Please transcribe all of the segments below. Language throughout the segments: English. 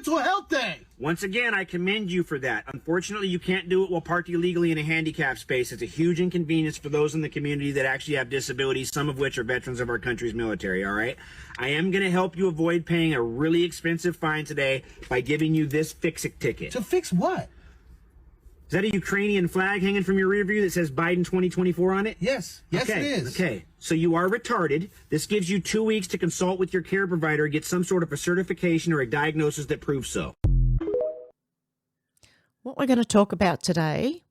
Mental Health Day. Once again, I commend you for that. Unfortunately, you can't do it while parked illegally in a handicap space. It's a huge inconvenience for those in the community that actually have disabilities, some of which are veterans of our country's military, all right? I am going to help you avoid paying a really expensive fine today by giving you this fix-it ticket. To fix what? Is that a Ukrainian flag hanging from your rear view that says Biden 2024 on it? Yes. Yes, okay. it is. Okay. So you are retarded. This gives you 2 weeks to consult with your care provider, get some sort of a certification or a diagnosis that proves so. What we're going to talk about today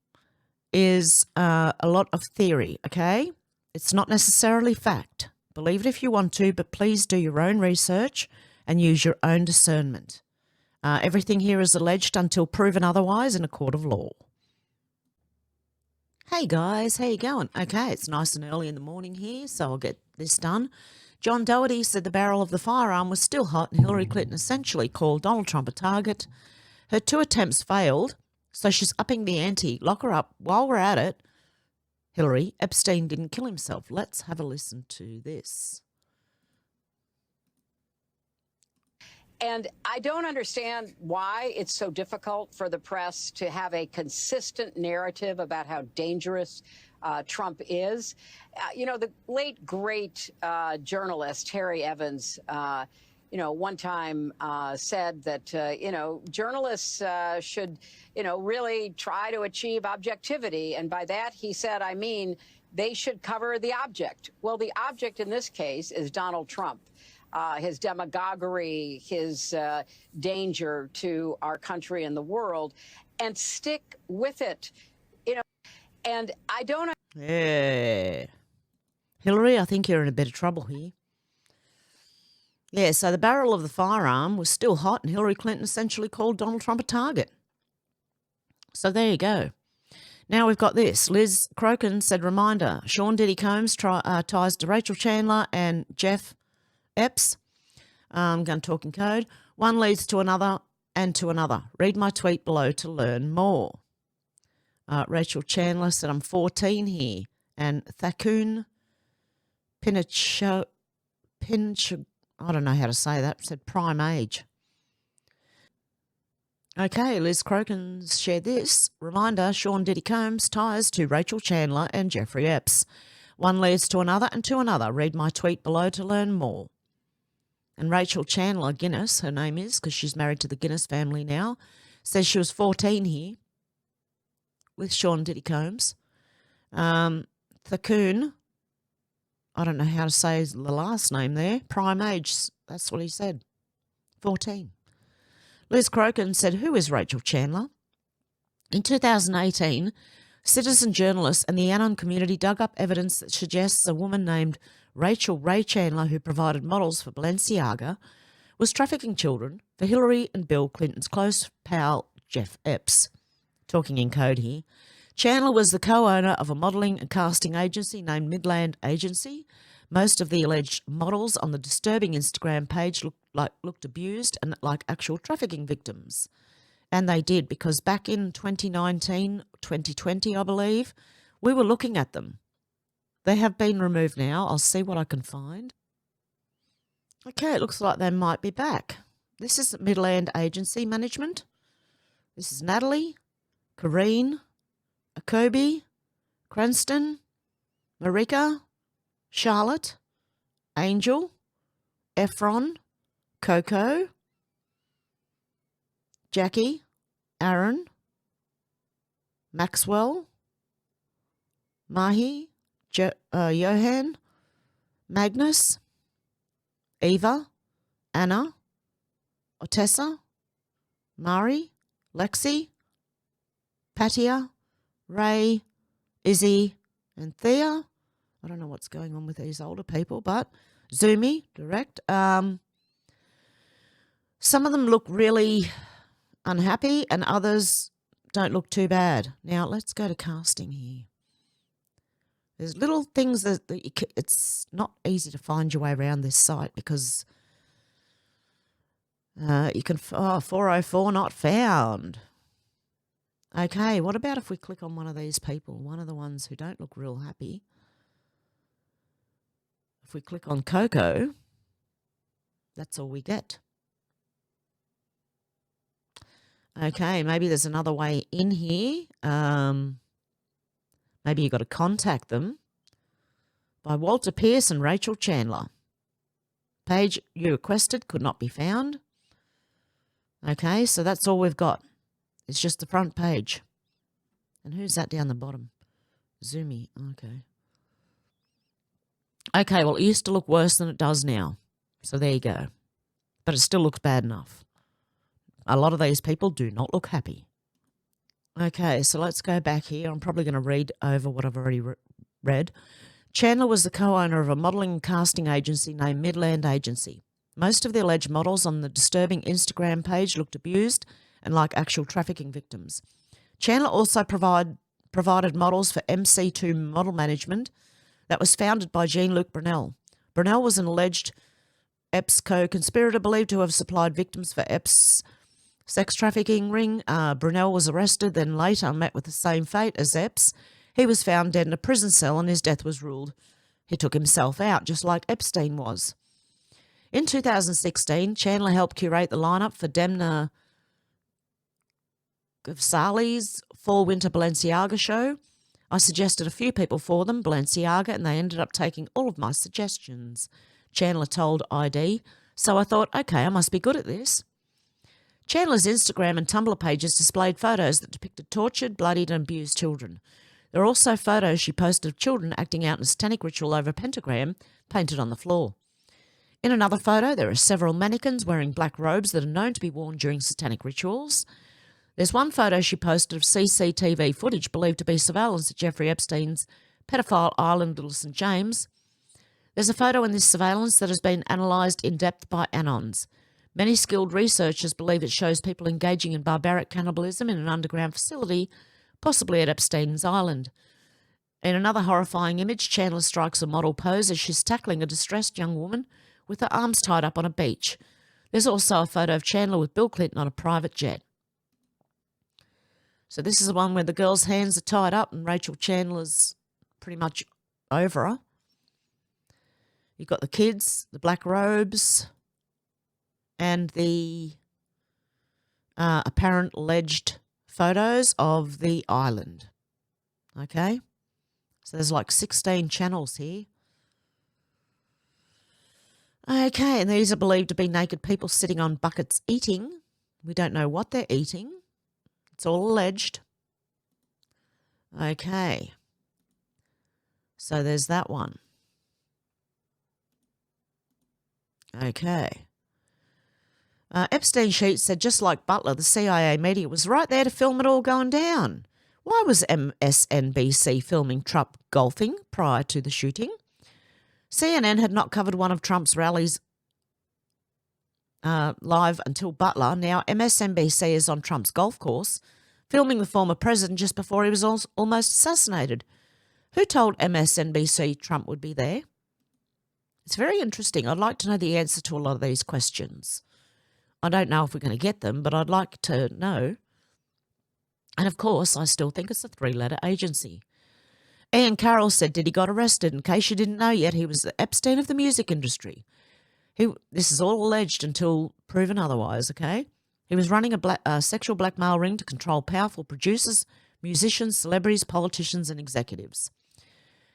is a lot of theory, okay? It's not necessarily fact. Believe it if you want to, but please do your own research and use your own discernment. Everything here is alleged until proven otherwise in a court of law. Hey guys, how you going? Okay, it's nice and early in the morning here, so I'll get this done. John Doherty said the barrel of the firearm was still hot and Hillary Clinton essentially called Donald Trump a target. Her 2 attempts failed, so she's upping the ante. Lock her up. While we're at it, Hillary, Epstein didn't kill himself. Let's have a listen to this. And I don't understand why it's so difficult for the press to have a consistent narrative about how dangerous Trump is. The late, great journalist Harry Evans, one time said that, journalists should, really try to achieve objectivity. And by that, he said, I mean, they should cover the object. Well, the object in this case is Donald Trump. His demagoguery, his danger to our country and the world, and stick with it. And I don't... Yeah. Hillary, I think you're in a bit of trouble here. Yeah, so the barrel of the firearm was still hot and Hillary Clinton essentially called Donald Trump a target. So there you go. Now we've got this. Liz Crokin said, reminder, Sean Diddy Combs ties to Rachel Chandler and Jeff Epps. I'm going to talk in code. One leads to another and to another. Read my tweet below to learn more. Rachel Chandler said, I'm 14 here. And Thakun Pinch, I don't know how to say that, said prime age. Okay, Liz Crokin shared this. Reminder, Sean Diddy Combs ties to Rachel Chandler and Jeffrey Epps. One leads to another and to another. Read my tweet below to learn more. And Rachel Chandler Guinness, her name is, because she's married to the Guinness family now, says she was 14 here with Sean Diddy Combs. Thakun, I don't know how to say the last name there, prime age, that's what he said, 14. Liz Crokin said, who is Rachel Chandler? In 2018, citizen journalists and the Anon community dug up evidence that suggests a woman named Rachel Ray Chandler, who provided models for Balenciaga, was trafficking children for Hillary and Bill Clinton's close pal, Jeff Epps. Talking in code here. Chandler was the co-owner of a modelling and casting agency named Midland Agency. Most of the alleged models on the disturbing Instagram page looked abused and like actual trafficking victims. And they did, because back in 2019, 2020, I believe, we were looking at them. They have been removed now. I'll see what I can find. Okay, it looks like they might be back. This is Midland Agency Management. This is Natalie, Corrine, Akobe, Cranston, Marika, Charlotte, Angel, Efron, Coco, Jackie, Aaron, Maxwell, Mahi, Johan, Magnus, Eva, Anna, Otessa, Mari, Lexi, Patia, Ray, Izzy, and Thea. I don't know what's going on with these older people, but Zumi, direct. Some of them look really unhappy and others don't look too bad. Now, let's go to casting here. There's little things that it's not easy to find your way around this site because you can, 404 not found. Okay, what about if we click on one of these people, one of the ones who don't look real happy? If we click on Coco, that's all we get. Okay, maybe there's another way in here. Maybe you got to contact them. By Walter Pierce and Rachel Chandler. Page you requested could not be found. Okay, so that's all we've got. It's just the front page. And who's that down the bottom? Zoomy. Okay. Okay, well, it used to look worse than it does now. So there you go. But it still looks bad enough. A lot of these people do not look happy. Okay, so let's go back here. I'm probably going to read over what I've already read. Chandler was the co-owner of a modelling and casting agency named Midland Agency. Most of the alleged models on the disturbing Instagram page looked abused and like actual trafficking victims. Chandler also provided models for MC2 Model Management that was founded by Jean-Luc Brunel. Brunel was an alleged Epps co-conspirator believed to have supplied victims for Epps' sex trafficking ring. Brunel was arrested, then later met with the same fate as Epps. He was found dead in a prison cell and his death was ruled. He took himself out, just like Epstein was. In 2016, Chandler helped curate the lineup for Demna Gvasaly's Fall-Winter Balenciaga show. I suggested a few people for them, Balenciaga, and they ended up taking all of my suggestions, Chandler told ID. So I thought, okay, I must be good at this. Chandler's Instagram and Tumblr pages displayed photos that depicted tortured, bloodied, and abused children. There are also photos she posted of children acting out in a satanic ritual over a pentagram painted on the floor. In another photo, there are several mannequins wearing black robes that are known to be worn during satanic rituals. There's one photo she posted of CCTV footage believed to be surveillance at Jeffrey Epstein's pedophile island, Little St. James. There's a photo in this surveillance that has been analysed in depth by Anons. Many skilled researchers believe it shows people engaging in barbaric cannibalism in an underground facility, possibly at Epstein's Island. In another horrifying image, Chandler strikes a model pose as she's tackling a distressed young woman with her arms tied up on a beach. There's also a photo of Chandler with Bill Clinton on a private jet. So this is the one where the girl's hands are tied up and Rachel Chandler's pretty much over her. You've got the kids, the black robes, and the apparent alleged photos of the island. Okay? So there's like 16 channels here. Okay, and these are believed to be naked people sitting on buckets eating. We don't know what they're eating. It's all alleged. Okay. So there's that one. Okay. Epstein Sheets said, just like Butler, the CIA media was right there to film it all going down. Why was MSNBC filming Trump golfing prior to the shooting? CNN had not covered one of Trump's rallies live until Butler. Now MSNBC is on Trump's golf course, filming the former president just before he was almost assassinated. Who told MSNBC Trump would be there? It's very interesting. I'd like to know the answer to a lot of these questions. I don't know if we're going to get them, but I'd like to know. And of course, I still think it's a 3-letter agency. Ian Carroll said Diddy got arrested. In case you didn't know yet, he was the Epstein of the music industry. This is all alleged until proven otherwise, okay? He was running a sexual blackmail ring to control powerful producers, musicians, celebrities, politicians, and executives.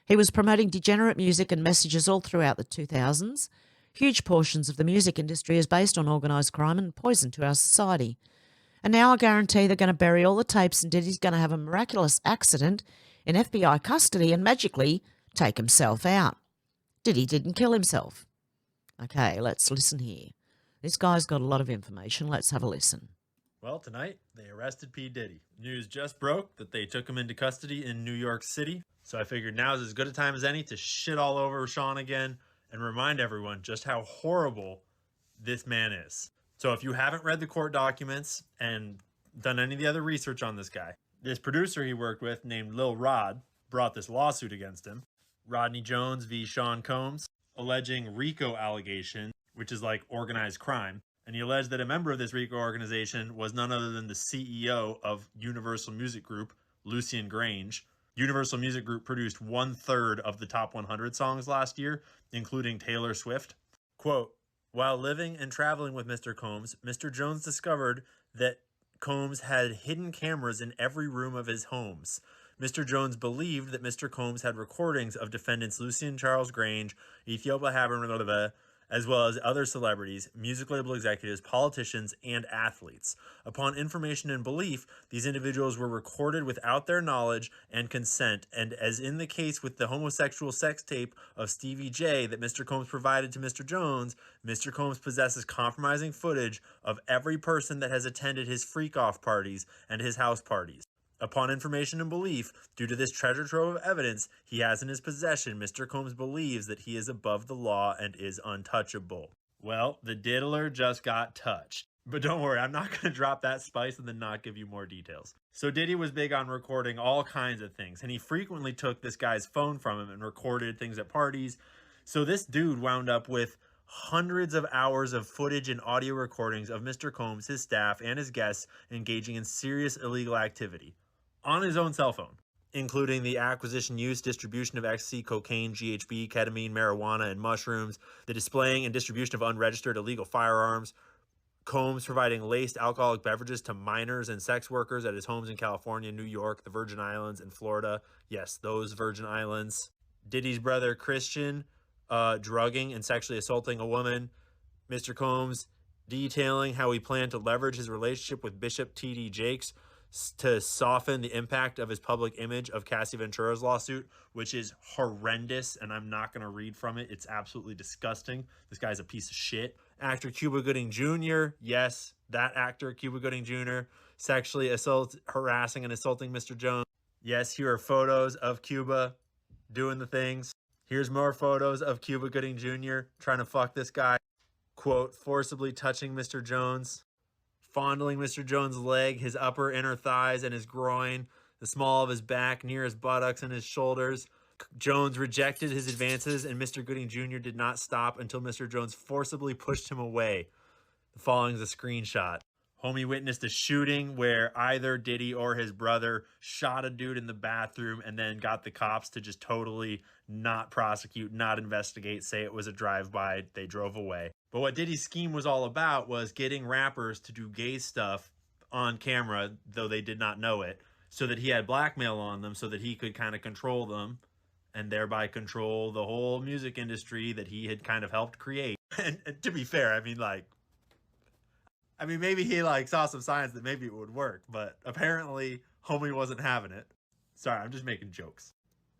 He was promoting degenerate music and messages all throughout the 2000s. Huge portions of the music industry is based on organised crime and poison to our society. And now I guarantee they're going to bury all the tapes and Diddy's going to have a miraculous accident in FBI custody and magically take himself out. Diddy didn't kill himself. Okay, let's listen here. This guy's got a lot of information. Let's have a listen. Well, tonight they arrested P. Diddy. News just broke that they took him into custody in New York City. So I figured now's as good a time as any to shit all over Sean again and remind everyone just how horrible this man is. So if you haven't read the court documents and done any of the other research on this guy, this producer he worked with named Lil Rod brought this lawsuit against him. Rodney Jones v. Sean Combs, alleging RICO allegation, which is like organized crime. And he alleged that a member of this RICO organization was none other than the CEO of Universal Music Group, Lucian Grange. Universal Music Group produced 1/3 of the top 100 songs last year, including Taylor Swift. Quote, while living and traveling with Mr. Combs, Mr. Jones discovered that Combs had hidden cameras in every room of his homes. Mr. Jones believed that Mr. Combs had recordings of defendants Lucian Charles Grange, Ethiopia Haber, as well as other celebrities, music label executives, politicians, and athletes. Upon information and belief, these individuals were recorded without their knowledge and consent, and as in the case with the homosexual sex tape of Stevie J that Mr. Combs provided to Mr. Jones, Mr. Combs possesses compromising footage of every person that has attended his freak-off parties and his house parties. Upon information and belief, due to this treasure trove of evidence he has in his possession, Mr. Combs believes that he is above the law and is untouchable. Well, the diddler just got touched. But don't worry, I'm not going to drop that spice and then not give you more details. So Diddy was big on recording all kinds of things, and he frequently took this guy's phone from him and recorded things at parties. So this dude wound up with hundreds of hours of footage and audio recordings of Mr. Combs, his staff, and his guests engaging in serious illegal activity on his own cell phone, including the acquisition, use, distribution of ecstasy, cocaine, GHB, ketamine, marijuana, and mushrooms, the displaying and distribution of unregistered illegal firearms, Combs providing laced alcoholic beverages to minors and sex workers at his homes in California, New York, the Virgin Islands, and Florida. Yes, those Virgin Islands. Diddy's brother Christian drugging and sexually assaulting a woman. Mr. Combs detailing how he planned to leverage his relationship with Bishop T.D. Jakes to soften the impact of his public image of Cassie Ventura's lawsuit, which is horrendous, and I'm not going to read from it. It's absolutely disgusting. This guy's a piece of shit. Actor Cuba Gooding Jr., yes, that actor, Cuba Gooding Jr., sexually harassing and assaulting Mr. Jones. Yes, here are photos of Cuba doing the things. Here's more photos of Cuba Gooding Jr. trying to fuck this guy. Quote, forcibly touching Mr. Jones, fondling Mr. Jones' leg, his upper inner thighs and his groin, the small of his back, near his buttocks and his shoulders. Jones rejected his advances, and Mr. Gooding Jr. did not stop until Mr. Jones forcibly pushed him away. The following is a screenshot. Homie witnessed a shooting where either Diddy or his brother shot a dude in the bathroom and then got the cops to just totally not prosecute, not investigate, say it was a drive-by. They drove away. But what Diddy's scheme was all about was getting rappers to do gay stuff on camera, though they did not know it, so that he had blackmail on them so that he could kind of control them and thereby control the whole music industry that he had kind of helped create. And to be fair, maybe he saw some signs that maybe it would work, but apparently homie wasn't having it. Sorry, I'm just making jokes.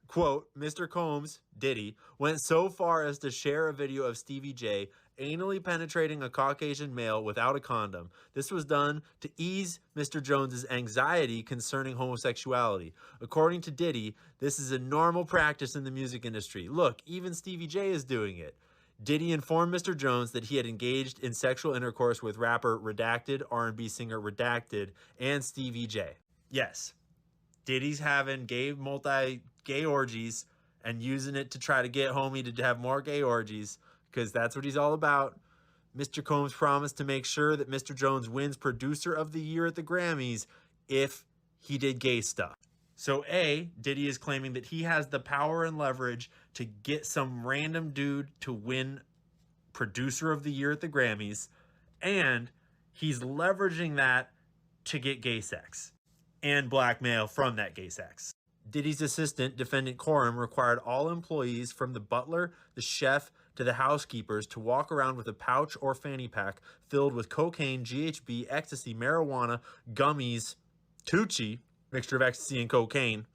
Quote, Mr. Combs, Diddy, went so far as to share a video of Stevie J anally penetrating a Caucasian male without a condom. This was done to ease Mr. Jones's anxiety concerning homosexuality. According to Diddy, this is a normal practice in the music industry. Look, even Stevie J is doing it. Diddy informed Mr. Jones that he had engaged in sexual intercourse with rapper Redacted, R&B singer Redacted, and Stevie J. Yes, Diddy's having gay orgies and using it to try to get homie to have more gay orgies, because that's what he's all about. Mr. Combs promised to make sure that Mr. Jones wins Producer of the Year at the Grammys if he did gay stuff. So A, Diddy is claiming that he has the power and leverage to get some random dude to win Producer of the Year at the Grammys, and he's leveraging that to get gay sex and blackmail from that gay sex. Diddy's assistant, defendant Coram, required all employees from the butler, the chef, to the housekeepers to walk around with a pouch or fanny pack filled with cocaine, GHB, ecstasy, marijuana, gummies, Tucci, mixture of ecstasy and cocaine,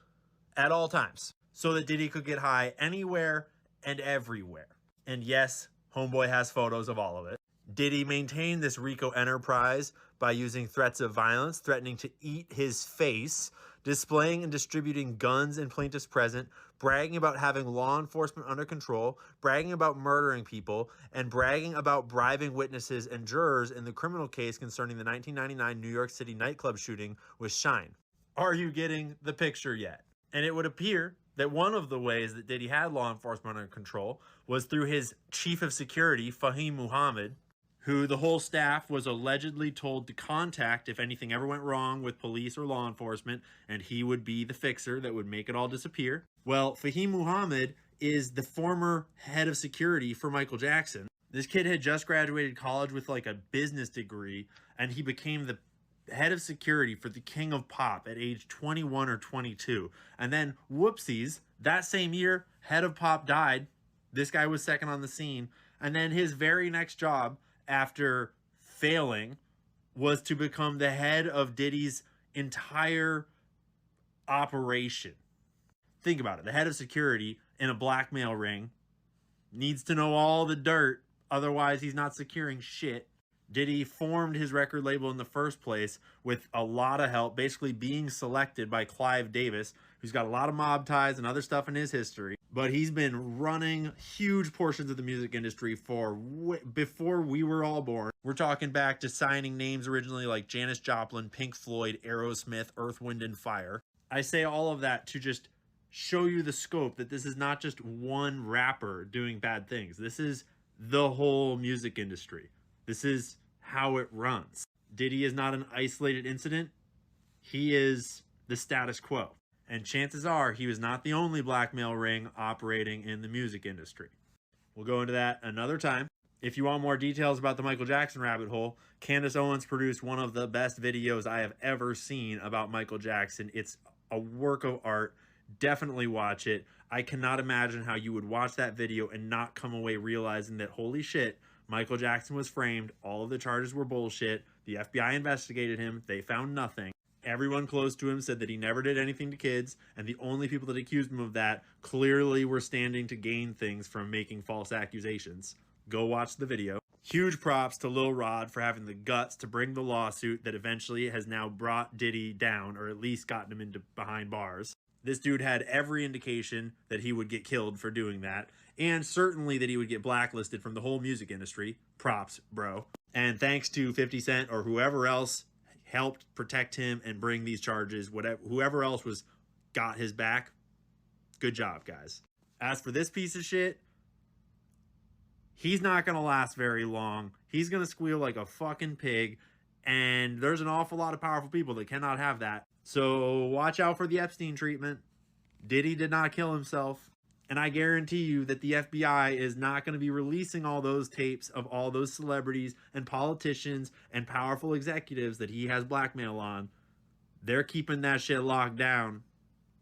at all times, so that Diddy could get high anywhere and everywhere. And yes, homeboy has photos of all of it. Diddy maintained this RICO enterprise by using threats of violence, threatening to eat his face, displaying and distributing guns in plaintiffs' present, bragging about having law enforcement under control, bragging about murdering people, and bragging about bribing witnesses and jurors in the criminal case concerning the 1999 New York City nightclub shooting with Shine. Are you getting the picture yet? And it would appear that one of the ways that Diddy had law enforcement under control was through his chief of security, Fahim Muhammad, who the whole staff was allegedly told to contact if anything ever went wrong with police or law enforcement, and he would be the fixer that would make it all disappear. Well, Fahim Muhammad is the former head of security for Michael Jackson. This kid had just graduated college with a business degree, and he became the head of security for the king of pop at age 21 or 22. And then, whoopsies, that same year, head of pop died. This guy was second on the scene. And then his very next job after failing was to become the head of Diddy's entire operation. Think about it. The head of security in a blackmail ring needs to know all the dirt. Otherwise, he's not securing shit. Diddy formed his record label in the first place with a lot of help, basically being selected by Clive Davis, who's got a lot of mob ties and other stuff in his history. But he's been running huge portions of the music industry before we were all born. We're talking back to signing names originally like Janis Joplin, Pink Floyd, Aerosmith, Earth, Wind & Fire. I say all of that to just show you the scope that this is not just one rapper doing bad things. This is the whole music industry. This is how it runs. Diddy is not an isolated incident. He is the status quo. And chances are he was not the only blackmail ring operating in the music industry. We'll go into that another time. If you want more details about the Michael Jackson rabbit hole, Candace Owens produced one of the best videos I have ever seen about Michael Jackson. It's a work of art. Definitely watch it. I cannot imagine how you would watch that video and not come away realizing that, holy shit, Michael Jackson was framed. All of the charges were bullshit. The FBI investigated him. They found nothing. Everyone close to him said that he never did anything to kids, and the only people that accused him of that clearly were standing to gain things from making false accusations. Go watch the video. Huge props to Lil Rod for having the guts to bring the lawsuit that eventually has now brought Diddy down, or at least gotten him into behind bars. This dude had every indication that he would get killed for doing that, and certainly that he would get blacklisted from the whole music industry. Props, bro. And thanks to 50 Cent or whoever else helped protect him and bring these charges, whoever else got his back, good job, guys. As for this piece of shit, he's not going to last very long. He's going to squeal like a fucking pig, and there's an awful lot of powerful people that cannot have that. So watch out for the Epstein treatment. Diddy did not kill himself. And I guarantee you that the FBI is not going to be releasing all those tapes of all those celebrities and politicians and powerful executives that he has blackmail on. They're keeping that shit locked down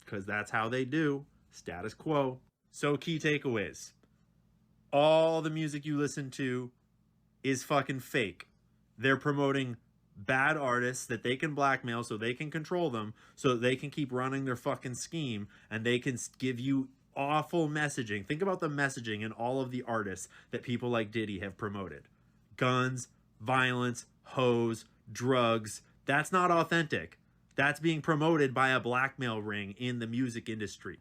because that's how they do. Status quo. So key takeaways. All the music you listen to is fucking fake. They're promoting bad artists that they can blackmail so they can control them, so they can keep running their fucking scheme, and they can give you awful messaging. Think about the messaging in all of the artists that people like Diddy have promoted. Guns, violence, hoes, drugs. That's not authentic. That's being promoted by a blackmail ring in the music industry.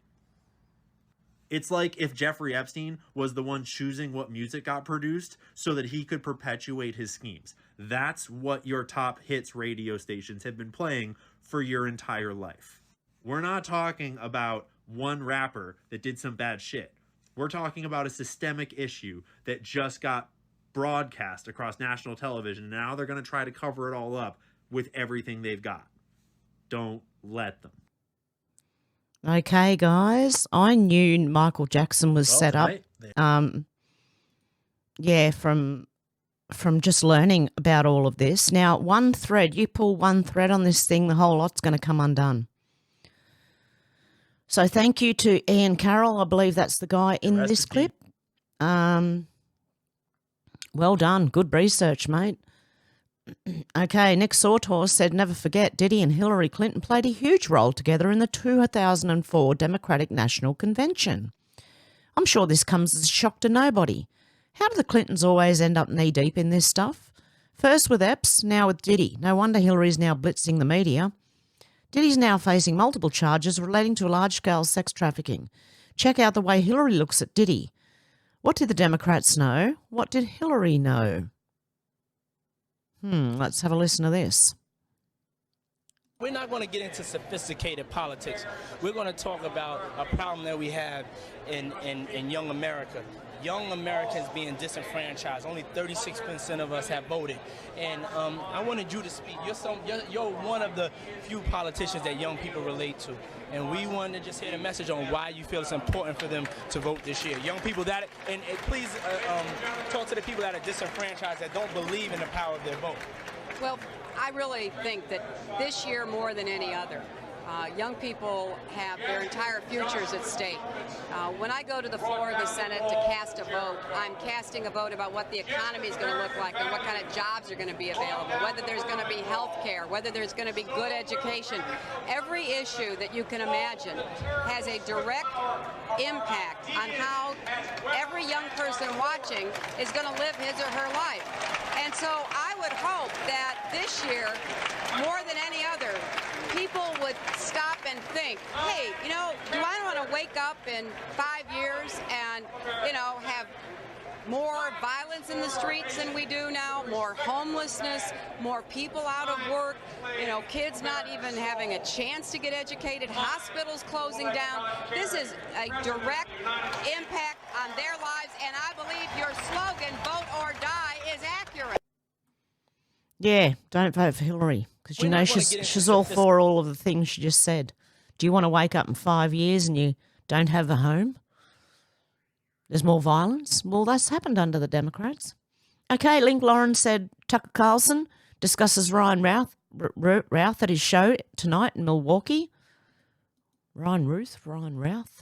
It's like if Jeffrey Epstein was the one choosing what music got produced so that he could perpetuate his schemes. That's what your top hits radio stations have been playing for your entire life. We're not talking about one rapper that did some bad shit. We're talking about a systemic issue that just got broadcast across national television. And now they're going to try to cover it all up with everything they've got. Don't let them. Okay, guys. I knew Michael Jackson was set up. Yeah, from just learning about all of this. Now, one thread, you pull one thread on this thing, the whole lot's going to come undone. So thank you to Ian Carroll. I believe that's the guy in this clip. Well done. Good research, mate. Okay, Nick Sawtorse said, never forget, Diddy and Hillary Clinton played a huge role together in the 2004 Democratic National Convention. I'm sure this comes as a shock to nobody. How do the Clintons always end up knee-deep in this stuff? First with Epps, now with Diddy. No wonder Hillary's now blitzing the media. Diddy's now facing multiple charges relating to large-scale sex trafficking. Check out the way Hillary looks at Diddy. What did the Democrats know? What did Hillary know? Let's have a listen to this. We're not going to get into sophisticated politics. We're going to talk about a problem that we have in young America. Young Americans being disenfranchised. Only 36% of us have voted. And I wanted you to speak. You're one of the few politicians that young people relate to. And we wanted to just hear the message on why you feel it's important for them to vote this year. Young people and please talk to the people that are disenfranchised, that don't believe in the power of their vote. Well, I really think that this year more than any other, young people have their entire futures at stake. When I go to the floor of the Senate to cast a vote, I'm casting a vote about what the economy is going to look like and what kind of jobs are going to be available, whether there's going to be health care, whether there's going to be good education. Every issue that you can imagine has a direct impact on how every young person watching is going to live his or her life. And so I would hope that this year, more than any other, people would stop and think, hey, you know, do I want to wake up in 5 years and, you know, have more violence in the streets than we do now, more homelessness, more people out of work, you know, kids not even having a chance to get educated, hospitals closing down. This is a direct impact on their lives, and I believe your slogan, vote or die, is accurate. Yeah, don't vote for Hillary because you know she's all for all of the things she just said. Do you want to wake up in 5 years and you don't have a home? There's more violence? Well, that's happened under the Democrats. Okay, Link Lauren said Tucker Carlson discusses Ryan Routh at his show tonight in Milwaukee. Ryan Routh.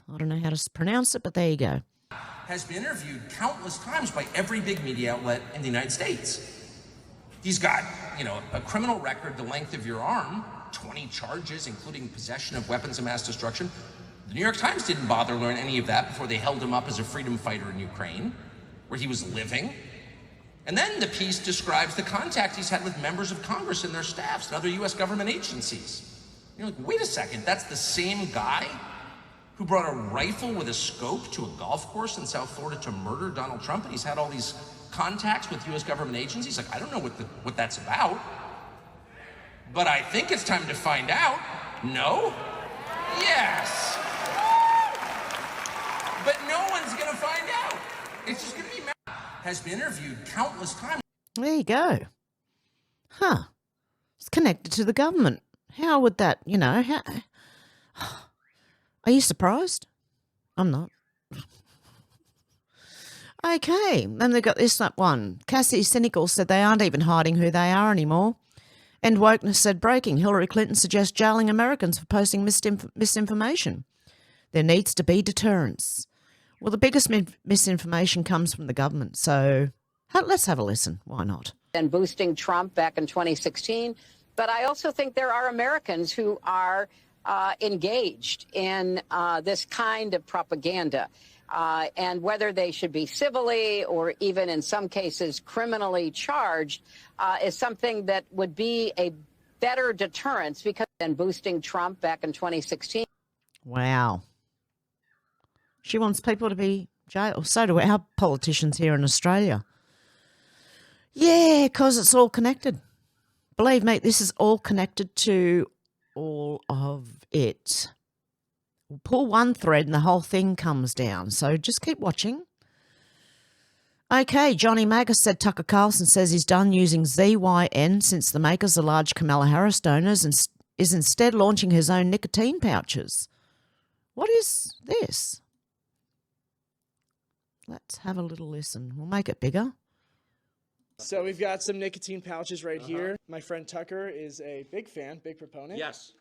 I don't know how to pronounce it, but there you go. Has been interviewed countless times by every big media outlet in the United States. He's got, you know, a criminal record the length of your arm, 20 charges, including possession of weapons of mass destruction. The New York Times didn't bother to learn any of that before they held him up as a freedom fighter in Ukraine, where he was living. And then the piece describes the contact he's had with members of Congress and their staffs and other U.S. government agencies. You're like, wait a second, that's the same guy who brought a rifle with a scope to a golf course in South Florida to murder Donald Trump, and he's had all these contacts with U.S. government agencies? Like, I don't know what that's about, but I think it's time to find out. No? Yes. But no one's gonna find out. It's just gonna be has been interviewed countless times. There you go. Huh. It's connected to the government. How would that, you know, how... Are you surprised? I'm not. Okay, then they've got this one. Cassie Cynical said they aren't even hiding who they are anymore. And Wokeness said, breaking, Hillary Clinton suggests jailing Americans for posting misinformation. There needs to be deterrence. Well, the biggest misinformation comes from the government, so let's have a listen. Why not? And boosting Trump back in 2016. But I also think there are Americans who are engaged in this kind of propaganda. And whether they should be civilly or even in some cases criminally charged is something that would be a better deterrence because than boosting Trump back in 2016. Wow. She wants people to be jailed. So do our politicians here in Australia. Yeah, because it's all connected. Believe me, this is all connected to all of it. We'll pull one thread and the whole thing comes down. So just keep watching. Okay, Johnny Magus said Tucker Carlson says he's done using ZYN since the makers are large Kamala Harris donors and is instead launching his own nicotine pouches. What is this? Let's have a little listen. We'll make it bigger. So we've got some nicotine pouches right here. My friend Tucker is a big fan, big proponent. Yes.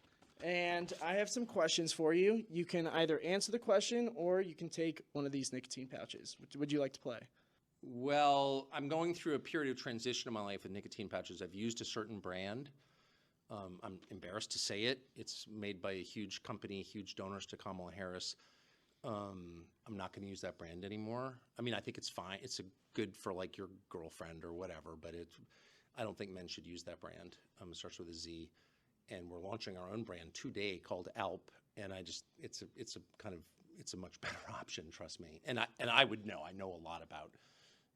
And I have some questions for you. You can either answer the question or you can take one of these nicotine pouches. Would you like to play? Well, I'm going through a period of transition in my life with nicotine pouches. I've used a certain brand. I'm embarrassed to say it. It's made by a huge company, huge donors to Kamala Harris. I'm not going to use that brand anymore. I mean, I think it's fine. It's good for like your girlfriend or whatever, but I don't think men should use that brand. It starts with a Z, and we're launching our own brand today called Alp. And it's a much better option. Trust me. And I would know. I know a lot about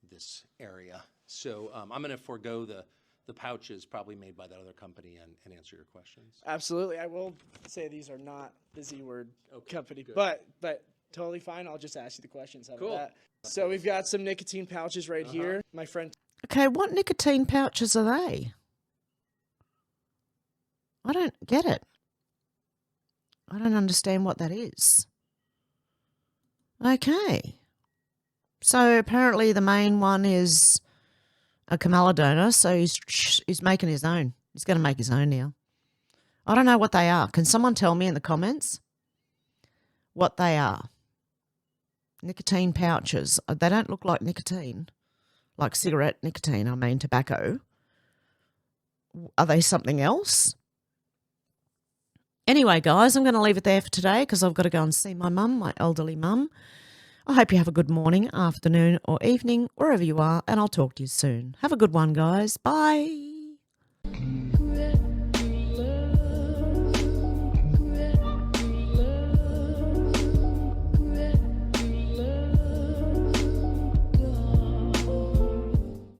this area. So I'm going to forego the pouches probably made by that other company and answer your questions. Absolutely. I will say these are not the Z-word company, good. but totally fine. I'll just ask you the questions. How Cool. about that? So we've got some nicotine pouches right here. My friend. Okay, what nicotine pouches are they? I don't get it. I don't understand what that is. Okay. So apparently the main one is a Kamala donor, so he's making his own. He's going to make his own now. I don't know what they are. Can someone tell me in the comments what they are? Nicotine pouches. They don't look like nicotine, like cigarette nicotine, I mean tobacco. Are they something else? Anyway, guys, I'm going to leave it there for today because I've got to go and see my mum, my elderly mum. I hope you have a good morning, afternoon or evening, wherever you are, and I'll talk to you soon. Have a good one, guys. Bye.